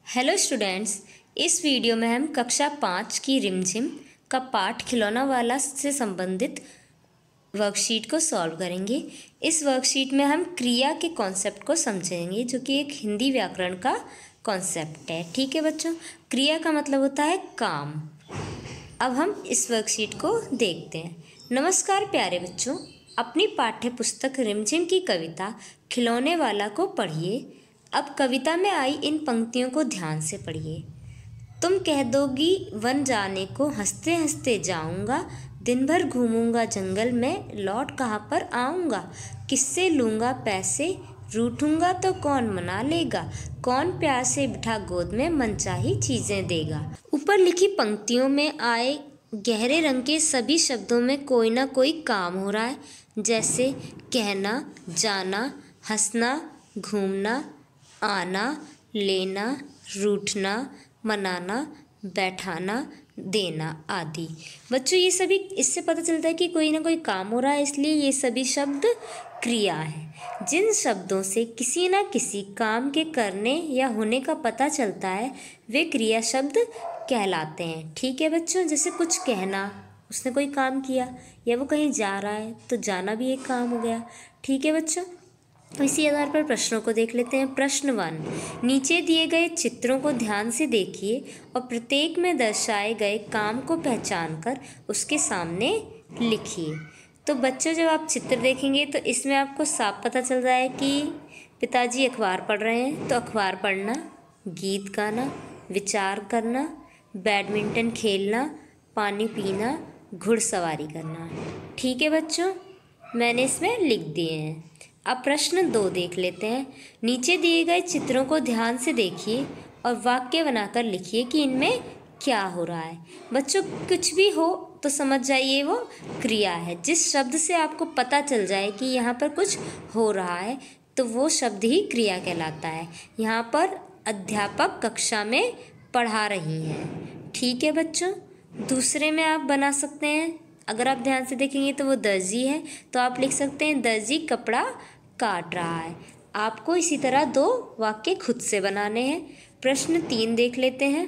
Hello students, इस video में हम कक्षा 5 की रिमझिम का पाठ खिलौना वाला से संबंधित वर्कशीट को सॉल्व करेंगे। इस वर्कशीट में हम क्रिया के कॉन्सेप्ट को समझेंगे, जो कि एक हिंदी व्याकरण का कॉन्सेप्ट है। ठीक है बच्चों, क्रिया का मतलब होता है काम। अब हम इस वर्कशीट को देखते हैं। नमस्कार प्यारे बच्चों, अपनी पाठ्य पुस्तक रिमझिम की कविता खिलौने वाला को पढ़िए। अब कविता में आई इन पंक्तियों को ध्यान से पढ़िए। तुम कह दोगी वन जाने को, हंसते हंसते जाऊंगा, दिन भर घूमूंगा जंगल में, लौट कहाँ पर आऊंगा, किससे लूंगा पैसे, रूठूंगा तो कौन मना लेगा, कौन प्यार से बिठा गोद में मनचाही चीजें देगा। ऊपर लिखी पंक्तियों में आए गहरे रंग के सभी शब्दों में कोई ना कोई काम हो रहा है, जैसे कहना, जाना, हंसना, घूमना, आना, लेना, रूठना, मनाना, बैठाना, देना आदि। बच्चों ये सभी इससे पता चलता है कि कोई ना कोई काम हो रहा है, इसलिए ये सभी शब्द क्रिया है। जिन शब्दों से किसी न किसी काम के करने या होने का पता चलता है वे क्रिया शब्द कहलाते हैं। ठीक है बच्चों, जैसे कुछ कहना, उसने कोई काम किया, या वो कहीं जा रहा है तो जाना भी एक काम हो गया। ठीक है बच्चों, इसी आधार पर प्रश्नों को देख लेते हैं। प्रश्न 1, नीचे दिए गए चित्रों को ध्यान से देखिए और प्रत्येक में दर्शाए गए काम को पहचानकर उसके सामने लिखिए। तो बच्चों, जब आप चित्र देखेंगे तो इसमें आपको साफ पता चल रहा है कि पिताजी अखबार पढ़ रहे हैं, तो अखबार पढ़ना, गीत गाना, विचार करना, बैडमिंटन खेलना, पानी पीना, घुड़सवारी करना। ठीक है बच्चों, मैंने इसमें लिख दिए हैं। अब प्रश्न 2 देख लेते हैं। नीचे दिए गए चित्रों को ध्यान से देखिए और वाक्य बनाकर लिखिए कि इनमें क्या हो रहा है। बच्चों, कुछ भी हो तो समझ जाइए वो क्रिया है। जिस शब्द से आपको पता चल जाए कि यहाँ पर कुछ हो रहा है तो वो शब्द ही क्रिया कहलाता है। यहाँ पर अध्यापक कक्षा में पढ़ा रही हैं। ठीक है बच्चों, दूसरे में आप बना सकते हैं। अगर आप ध्यान से देखेंगे तो वो दर्जी है, तो आप लिख सकते हैं दर्जी कपड़ा काट रहा है। आपको इसी तरह 2 वाक्य खुद से बनाने हैं। प्रश्न 3 देख लेते हैं।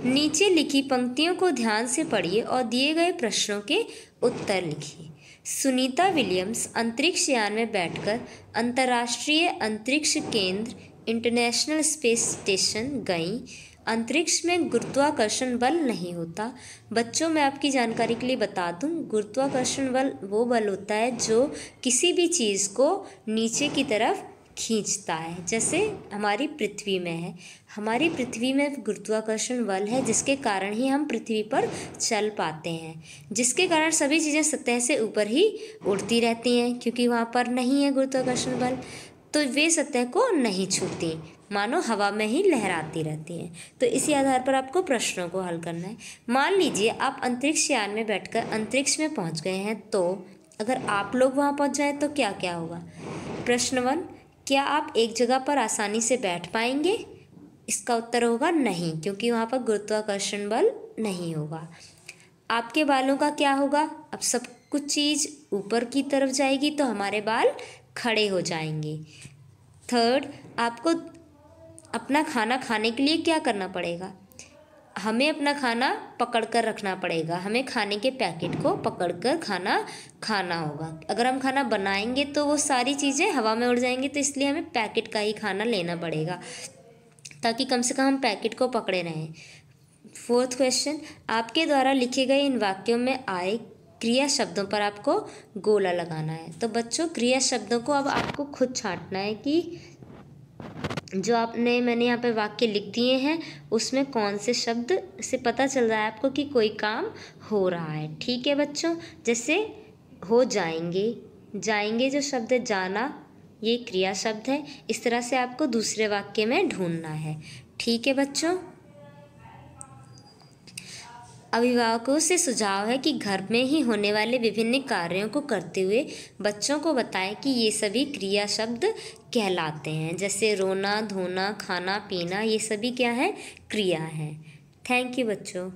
नीचे लिखी पंक्तियों को ध्यान से पढ़िए और दिए गए प्रश्नों के उत्तर लिखिए। सुनीता विलियम्स अंतरिक्ष यान में बैठकर अंतर्राष्ट्रीय अंतरिक्ष केंद्र इंटरनेशनल स्पेस स्टेशन गईं। अंतरिक्ष में गुरुत्वाकर्षण बल नहीं होता। बच्चों, मैं आपकी जानकारी के लिए बता दूं, गुरुत्वाकर्षण बल वो बल होता है जो किसी भी चीज़ को नीचे की तरफ खींचता है। जैसे हमारी पृथ्वी में है, हमारी पृथ्वी में गुरुत्वाकर्षण बल है, जिसके कारण ही हम पृथ्वी पर चल पाते हैं, जिसके कारण सभी चीज़ें सतह से ऊपर ही उड़ती रहती हैं, क्योंकि वहाँ पर नहीं है गुरुत्वाकर्षण बल, तो वे सतह को नहीं छूती, मानो हवा में ही लहराती रहती हैं। तो इसी आधार पर आपको प्रश्नों को हल करना है। मान लीजिए आप अंतरिक्ष यान में बैठकर अंतरिक्ष में पहुंच गए हैं, तो अगर आप लोग वहां पहुंच जाएं तो क्या क्या होगा। प्रश्न 1, क्या आप एक जगह पर आसानी से बैठ पाएंगे? इसका उत्तर होगा नहीं, क्योंकि वहाँ पर गुरुत्वाकर्षण बल नहीं होगा। आपके बालों का क्या होगा? अब सब कुछ चीज़ ऊपर की तरफ जाएगी तो हमारे बाल खड़े हो जाएंगे। थर्ड, आपको अपना खाना खाने के लिए क्या करना पड़ेगा? हमें अपना खाना पकड़ कर रखना पड़ेगा, हमें खाने के पैकेट को पकड़ कर खाना खाना होगा। अगर हम खाना बनाएंगे तो वो सारी चीज़ें हवा में उड़ जाएंगी, तो इसलिए हमें पैकेट का ही खाना लेना पड़ेगा, ताकि कम से कम हम पैकेट को पकड़े रहें। 4th क्वेश्चन, आपके द्वारा लिखे गए इन वाक्यों में आए क्रिया शब्दों पर आपको गोला लगाना है। तो बच्चों, क्रिया शब्दों को अब आपको खुद छांटना है कि जो मैंने यहाँ पे वाक्य लिख दिए हैं उसमें कौन से शब्द से पता चल रहा है आपको कि कोई काम हो रहा है। ठीक है बच्चों, जैसे हो जाएंगे, जाएंगे जो शब्द है जाना, ये क्रिया शब्द है। इस तरह से आपको दूसरे वाक्य में ढूंढना है। ठीक है बच्चों, अभिभावकों से सुझाव है कि घर में ही होने वाले विभिन्न कार्यों को करते हुए बच्चों को बताएं कि ये सभी क्रिया शब्द कहलाते हैं। जैसे रोना, धोना, खाना, पीना, ये सभी क्या है? क्रिया हैं। थैंक यू बच्चों।